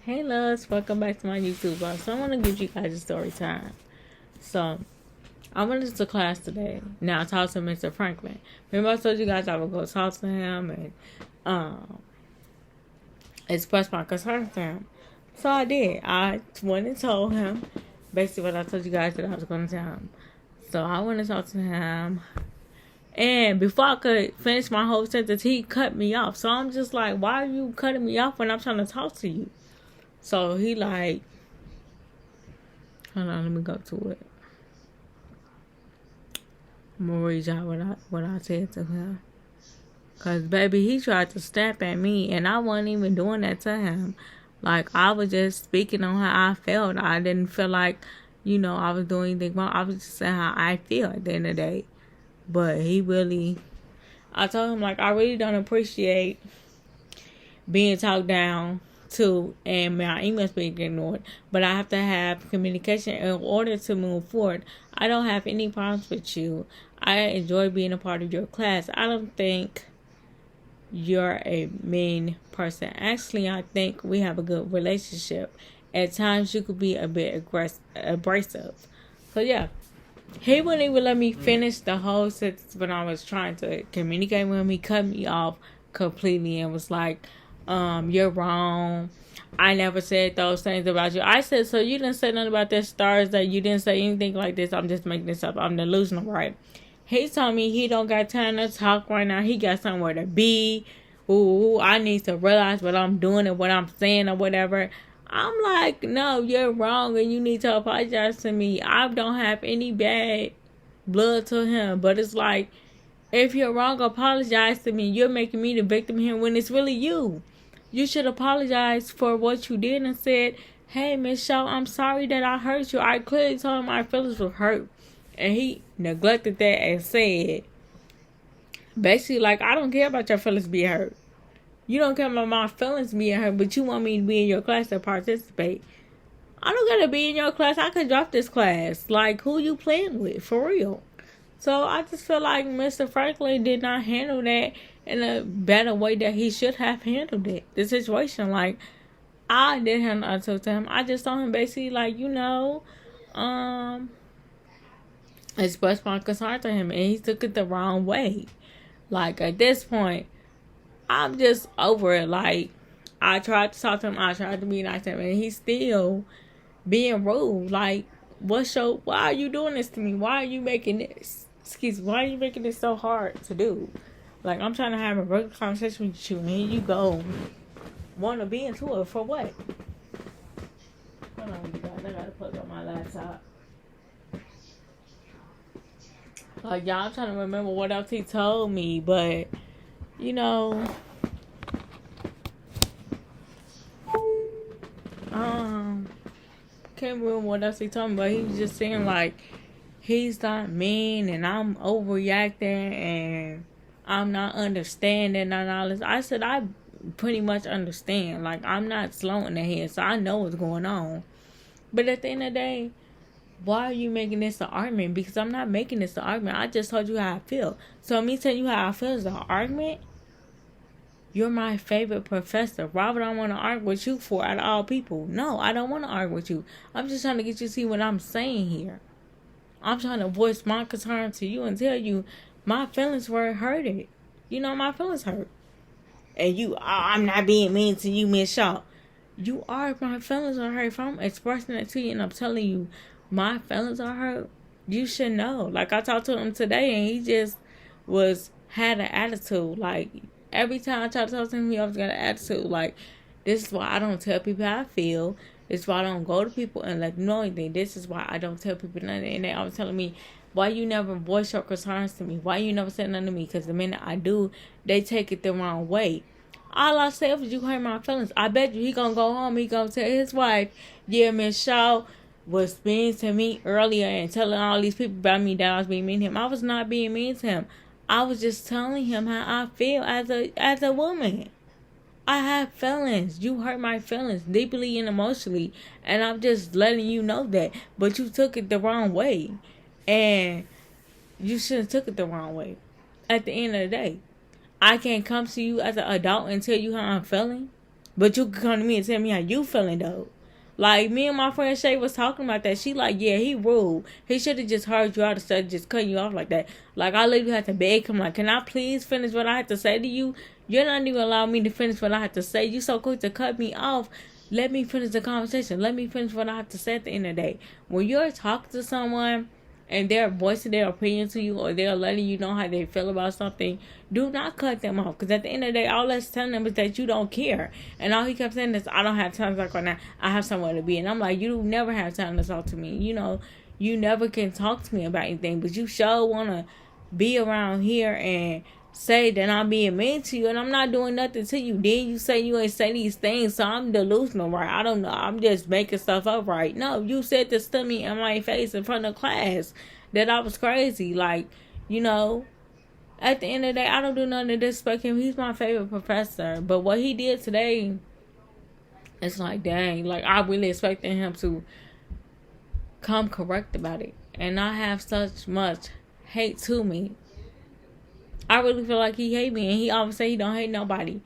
Hey loves, welcome back to my YouTube vlog. So I want to give you guys a story time. So I went into class today. Now I talked to Mr. Franklin. Remember I told you guys I would go talk to him and express my concerns to him. So I did. I went and told him basically what I told you guys that I was going to tell him. So I went and talked to him. And before I could finish my whole sentence, he cut me off. So I'm just like, why are you cutting me off when I'm trying to talk to you? So he like, hold on, let me go to it. I'm gonna read y'all what I said to him. Cause baby, he tried to snap at me, and I wasn't even doing that to him. Like I was just speaking on how I felt. I didn't feel like, I was doing anything wrong. I was just saying how I feel at the end of the day. But I told him like I really don't appreciate being talked down to and my emails being ignored, but I have to have communication in order to move forward. I don't have any problems with you. I enjoy being a part of your class. I don't think you're a mean person. Actually, I think we have a good relationship. At times you could be a bit abrasive. So yeah, he wouldn't even let me finish the whole sentence when I was trying to communicate with him. He cut me off completely and was like, you're wrong. I never said those things about you. I said, so you didn't say nothing about this stars that you didn't say anything like this. I'm just making this up. I'm delusional, right? He told me he don't got time to talk right now. He got somewhere to be. Ooh, I need to realize what I'm doing and what I'm saying or whatever. I'm like, no, you're wrong and you need to apologize to me. I don't have any bad blood to him. But it's like, if you're wrong, apologize to me. You're making me the victim here when it's really you. You should apologize for what you did and said, hey, Miss Shaw, I'm sorry that I hurt you. I clearly told him my feelings were hurt. And he neglected that and said, basically, like, I don't care about your feelings being hurt. You don't care about my feelings being hurt, but you want me to be in your class to participate. I don't gotta be in your class. I can drop this class. Like, who you playing with? For real. So I just feel like Mr. Franklin did not handle that in a better way that he should have handled it. The situation, like, I didn't have nothing to him. I just told him basically, like, expressed my concern to him, and he took it the wrong way. Like, at this point, I'm just over it. Like, I tried to talk to him. I tried to be nice to him, and he's still being rude. Like, why are you doing this to me? Why are you making this? Why are you making this so hard to do? Like, I'm trying to have a regular conversation with you, and here you go, want to be into it for what? Hold on, you guys. I gotta plug up my laptop. Like, y'all, I'm trying to remember what else he told me, but, can't remember what else he told me, but he was just saying, like, he's not mean, and I'm overreacting, and I'm not understanding and all this. I said, I pretty much understand. Like, I'm not slow in the head, so I know what's going on. But at the end of the day, why are you making this an argument? Because I'm not making this an argument. I just told you how I feel. So me telling you how I feel is an argument? You're my favorite professor. Why would I want to argue with you for out of all people? No, I don't want to argue with you. I'm just trying to get you to see what I'm saying here. I'm trying to voice my concern to you and tell you my feelings were hurted. My feelings hurt. And I'm not being mean to you, Miss Shaw. You are. My feelings are hurt. If I'm expressing it to you and I'm telling you my feelings are hurt, you should know. Like, I talked to him today and he just had an attitude. Like, every time I try to talk to him, he always got an attitude. Like, this is why I don't tell people how I feel. This is why I don't go to people and let them know anything. This is why I don't tell people nothing. And they always telling me, why you never voice your concerns to me? Why you never say nothing to me? Because the minute I do, they take it the wrong way. All I said was, you hurt my feelings. I bet you he gonna go home. He gonna tell his wife, yeah, Miss Shaw was mean to me earlier and telling all these people about me that I was being mean to him. I was not being mean to him. I was just telling him how I feel as a woman. I have feelings. You hurt my feelings deeply and emotionally. And I'm just letting you know that. But you took it the wrong way. And you shouldn't have took it the wrong way. At the end of the day, I can't come to you as an adult and tell you how I'm feeling. But you can come to me and tell me how you feeling though. Like, me and my friend Shay was talking about that. She like, yeah, he rude. He should have just heard you out instead of just cutting you off like that. Like, I literally had to beg him, like, can I please finish what I had to say to you? You're not even allowing me to finish what I had to say. You so quick to cut me off. Let me finish the conversation. Let me finish what I have to say at the end of the day. When you're talking to someone and they're voicing their opinion to you, or they're letting you know how they feel about something, do not cut them off. Because at the end of the day, all that's telling them is that you don't care. And all he kept saying is, I don't have time to talk right now. I have somewhere to be. And I'm like, you never have time to talk to me. You know, you never can talk to me about anything. But you sure want to be around here and say that I'm being mean to you, and I'm not doing nothing to you. Then you say you ain't say these things, so I'm delusional, right? I don't know. I'm just making stuff up, right? No, you said this to me in my face in front of class that I was crazy. Like, you know, at the end of the day, I don't do nothing to disrespect him. He's my favorite professor. But what he did today, it's like, dang, like, I really expected him to come correct about it and not have such much hate to me. I really feel like he hate me, and he always say he don't hate nobody.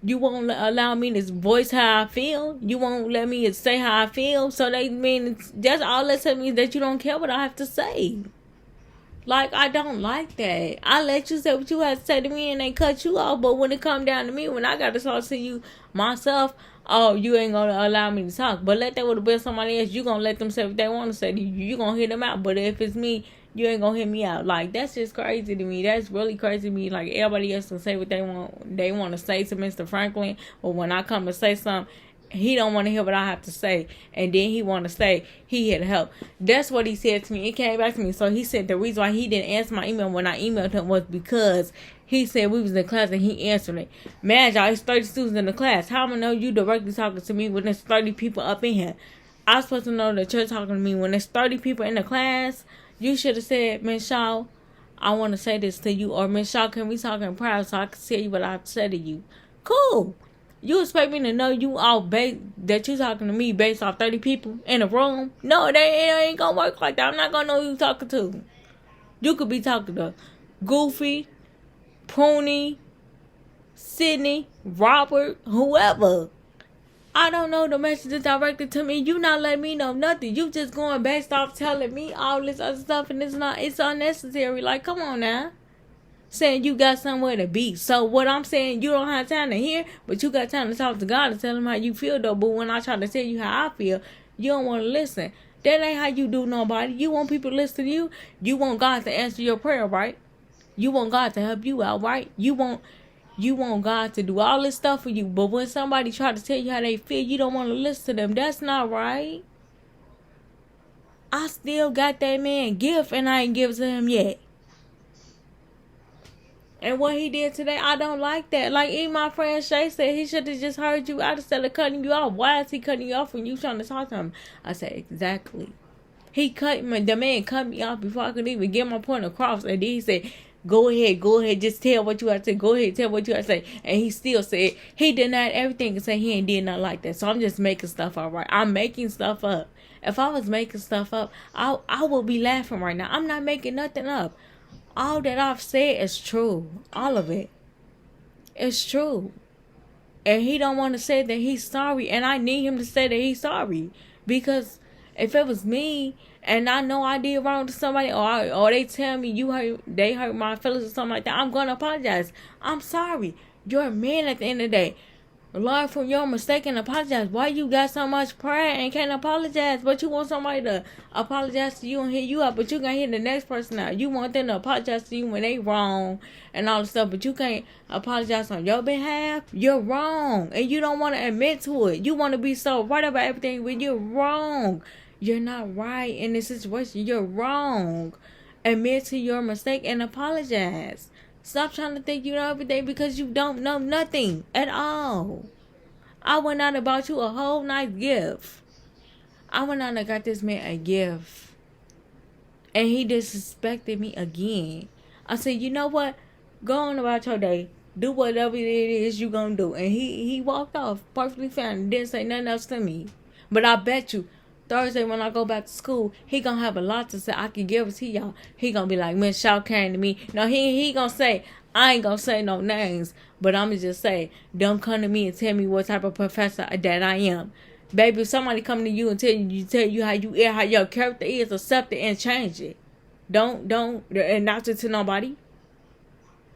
You won't allow me to voice how I feel. You won't let me say how I feel. So they mean that's all that tells me is that you don't care what I have to say. Like, I don't like that. I let you say what you have to say to me and they cut you off. But when it come down to me, when I got to talk to you myself, oh, you ain't going to allow me to talk. But let that would have been somebody else. You going to let them say what they want to say to you. You going to hear them out. But if it's me, you ain't going to hear me out. Like, that's just crazy to me. That's really crazy to me. Like, everybody else can say what they want to say to Mr. Franklin. But when I come to say something, he don't want to hear what I have to say. And then he want to say he had help. That's what he said to me. It came back to me. So he said the reason why he didn't answer my email when I emailed him was because he said we was in class and he answered it. Man, y'all, it's 30 students in the class. How am I know you directly talking to me when there's 30 people up in here? I'm supposed to know that you're talking to me when there's 30 people in the class. You should have said, Miss Shaw, I want to say this to you. Or, Miss Shaw, can we talk in private so I can tell you what I have to say to you? Cool. You expect me to know you all that you talking to me based off 30 people in a room? No, it ain't gonna work like that. I'm not gonna know who you talking to. You could be talking to Goofy, Pony, Sydney, Robert, whoever. I don't know the message is directed to me. You not letting me know nothing. You just going based off telling me all this other stuff, and it's unnecessary. Like, come on now. Saying you got somewhere to be. So what I'm saying, you don't have time to hear, but you got time to talk to God and tell him how you feel though. But when I try to tell you how I feel, you don't want to listen. That ain't how you do nobody. You want people to listen to you. You want God to answer your prayer, right? You want God to help you out, right? You want God to do all this stuff for you. But when somebody try to tell you how they feel, you don't want to listen to them. That's not right. I still got that man gift and I ain't give it to him yet. And what he did today, I don't like that. Like, even my friend Shay said he should have just heard you out instead of cutting you off. Why is he cutting you off when you trying to talk to him? I said, exactly. The man cut me off before I could even get my point across. And then he said, go ahead, just tell what you have to say. Go ahead, tell what you have to say. And he still said, he denied everything and said he ain't did nothing like that. So I'm just making stuff up, right? I'm making stuff up. If I was making stuff up, I would be laughing right now. I'm not making nothing up. All that I've said is true. All of it. It's true. And he don't want to say that he's sorry. And I need him to say that he's sorry. Because if it was me and I know I did wrong to somebody, or they tell me they hurt my feelings or something like that, I'm going to apologize. I'm sorry. You're a man at the end of the day. Learn from your mistake and apologize. Why you got so much pride and can't apologize? But you want somebody to apologize to you and hear you out, but you can't hear the next person out. You want them to apologize to you when they wrong and all this stuff, but you can't apologize on your behalf. You're wrong. And you don't want to admit to it. You want to be so right about everything when you're wrong. You're not right in this situation. You're wrong. Admit to your mistake and apologize. Stop trying to think you know everything because you don't know nothing at all. I went out and bought you a whole nice gift. I went out and got this man a gift. And he disrespected me again. I said, you know what? Go on about your day. Do whatever it is you gonna do. And he walked off perfectly fine. Didn't say nothing else to me. But I bet you, Thursday when I go back to school, he gonna have a lot to say. I can give it to y'all. He gonna be like, Miss Shaw came to me. No, he gonna say, I ain't gonna say no names, but I'm gonna just say, don't come to me and tell me what type of professor that I am. Baby, if somebody come to you and tell you how you are, how your character is, accept it and change it. Don't announce it to nobody.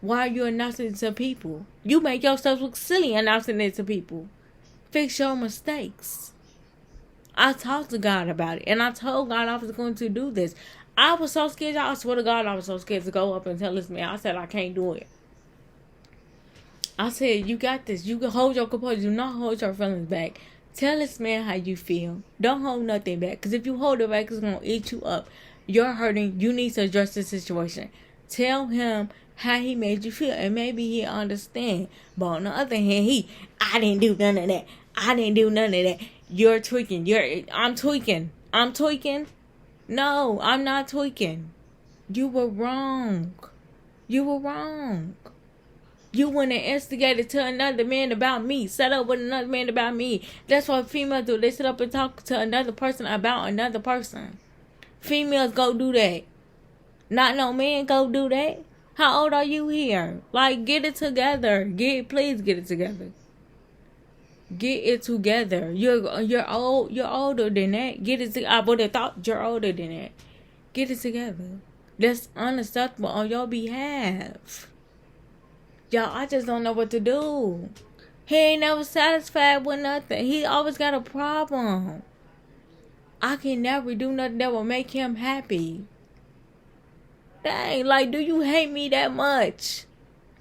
Why are you announcing it to people? You make yourself look silly announcing it to people. Fix your mistakes. I talked to God about it, and I told God I was going to do this. I was so scared. I swear to God, I was so scared to go up and tell this man. I said, I can't do it. I said, you got this. You can hold your composure. Do not hold your feelings back. Tell this man how you feel. Don't hold nothing back. Because if you hold it back, it's going to eat you up. You're hurting. You need to address the situation. Tell him how he made you feel, and maybe he'll understand. But on the other hand, I didn't do none of that. I didn't do none of that. You're tweaking. I'm tweaking. I'm tweaking. No, I'm not tweaking. You were wrong. You were wrong. You went and instigated to another man about me. Set up with another man about me. That's what females do. They sit up and talk to another person about another person. Females go do that. Not no man go do that. How old are you here? Like, get it together. Please get it together. Get it together. You're old. You're older than that. Get it together. I would have thought you're older than that. Get it together. That's unacceptable on your behalf. Y'all, I just don't know what to do. He ain't never satisfied with nothing. He always got a problem. I can never do nothing that will make him happy. Dang, like, do you hate me that much?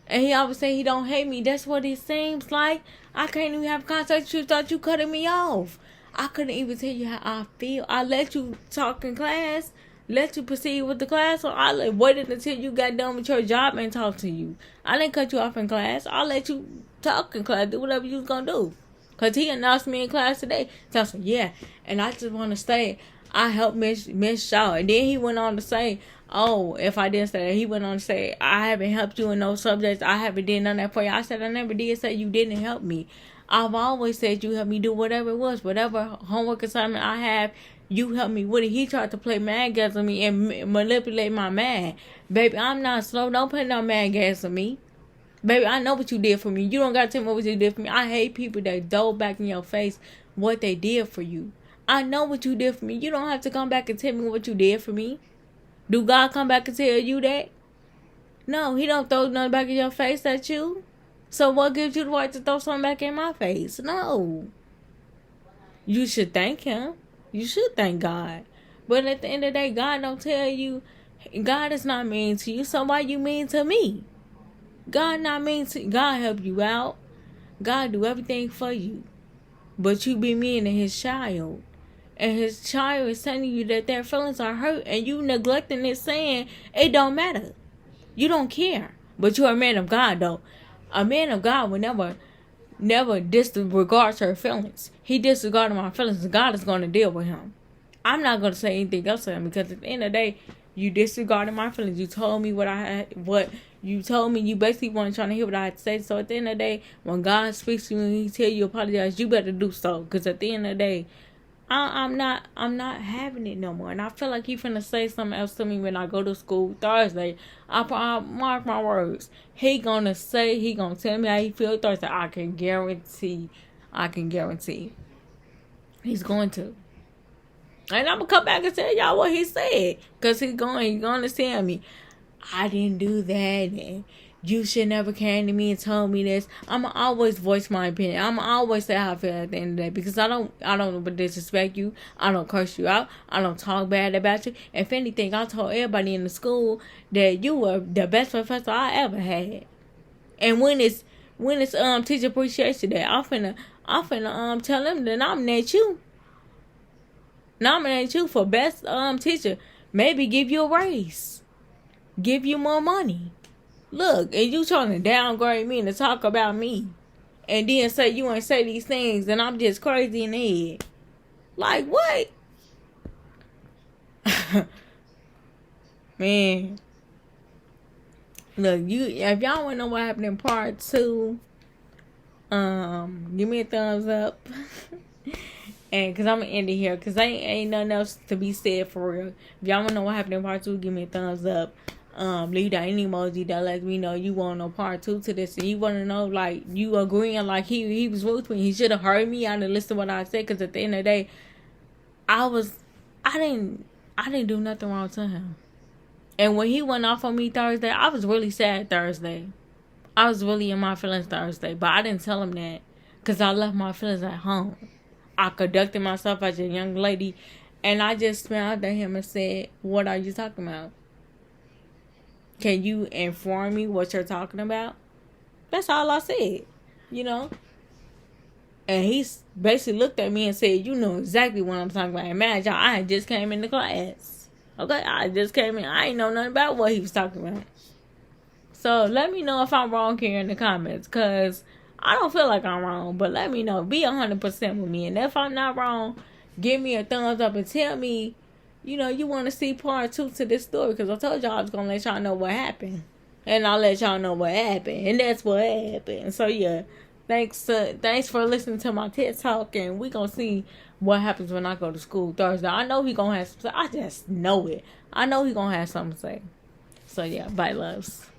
And he always say he don't hate me. That's what it seems like. I can't even have contact with you. Thought you cutting me off. I couldn't even tell you how I feel. I let you talk in class. Let you proceed with the class, or I waited until you got done with your job and talk to you. I didn't cut you off in class. I let you talk in class, do whatever you was gonna do. Cause he announced me in class today. So I said, yeah, and I just want to say I helped Miss Shaw. And then he went on to say, oh, if I didn't say that, he went on to say, I haven't helped you in those subjects. I haven't did none of that for you. I said, I never did say you didn't help me. I've always said you helped me do whatever it was, whatever homework assignment I have. You helped me with it. He tried to play mad gas on me and manipulate my mind. Baby, I'm not slow. Don't put no mad gas on me. Baby, I know what you did for me. You don't got to tell me what you did for me. I hate people that dole back in your face what they did for you. I know what you did for me. You don't have to come back and tell me what you did for me. Do God come back and tell you that? No, he don't throw nothing back in your face at you. So what gives you the right to throw something back in my face? No. You should thank him. You should thank God. But at the end of the day, God don't tell you. God is not mean to you. So why you mean to me? God not mean to you. God help you out. God do everything for you. But you be mean to his child. And his child is telling you that their feelings are hurt. And you neglecting it, saying it don't matter. You don't care. But you're a man of God, though. A man of God will never disregards her feelings. He disregarded my feelings, and God is going to deal with him. I'm not going to say anything else to him, because at the end of the day, you disregarded my feelings. You told me what you told me. You basically weren't trying to hear what I had to say. So at the end of the day, when God speaks to you and he tell you apologize, you better do so. Because at the end of the day, I'm not having it no more. And I feel like he finna say something else to me when I go to school Thursday. I mark my words. He gonna tell me how he feel Thursday. I can guarantee. He's going to. And I'm gonna come back and tell y'all what he said. Cause he's gonna tell me, I didn't do that, and you should never came to me and told me this. I'ma always voice my opinion. I'ma always say how I feel at the end of the day, because I don't disrespect you. I don't curse you out. I don't talk bad about you. If anything, I told everybody in the school that you were the best professor I ever had. And when it's teacher appreciation day, I'm finna tell them to nominate you. Nominate you for best teacher. Maybe give you a raise. Give you more money. Look, and you trying to downgrade me and to talk about me. And then say you ain't say these things and I'm just crazy in the head. Like, what? Man. Look, if y'all want to know what happened in part 2, give me a thumbs up. And because I'm going to end it here, because ain't nothing else to be said for real. If y'all want to know what happened in part 2, give me a thumbs up. leave down any emoji that lets me know you want no part two to this, and you want to know, like, you agreeing, like, he was with me. He should have heard me out and listened to what I said, because at the end of the day, I didn't do nothing wrong to him. And when he went off on me Thursday, I was really sad Thursday. I was really in my feelings Thursday, but I didn't tell him that because I left my feelings at home. I conducted myself as a young lady, and I just smiled at him and said, "What are you talking about? Can you inform me what you're talking about?" That's all I said, you know. And he basically looked at me and said, "You know exactly what I'm talking about." And man, y'all, I just came into class. Okay, I just came in. I ain't know nothing about what he was talking about. So let me know if I'm wrong here in the comments, because I don't feel like I'm wrong, but let me know. Be 100% with me. And if I'm not wrong, give me a thumbs up and tell me, you want to see part two to this story, because I told y'all I was going to let y'all know what happened. And I'll let y'all know what happened. And that's what happened. So yeah, thanks for listening to my TED Talk, and we going to see what happens when I go to school Thursday. I know he going to have something. I just know it. I know he going to have something to say. So yeah, bye loves.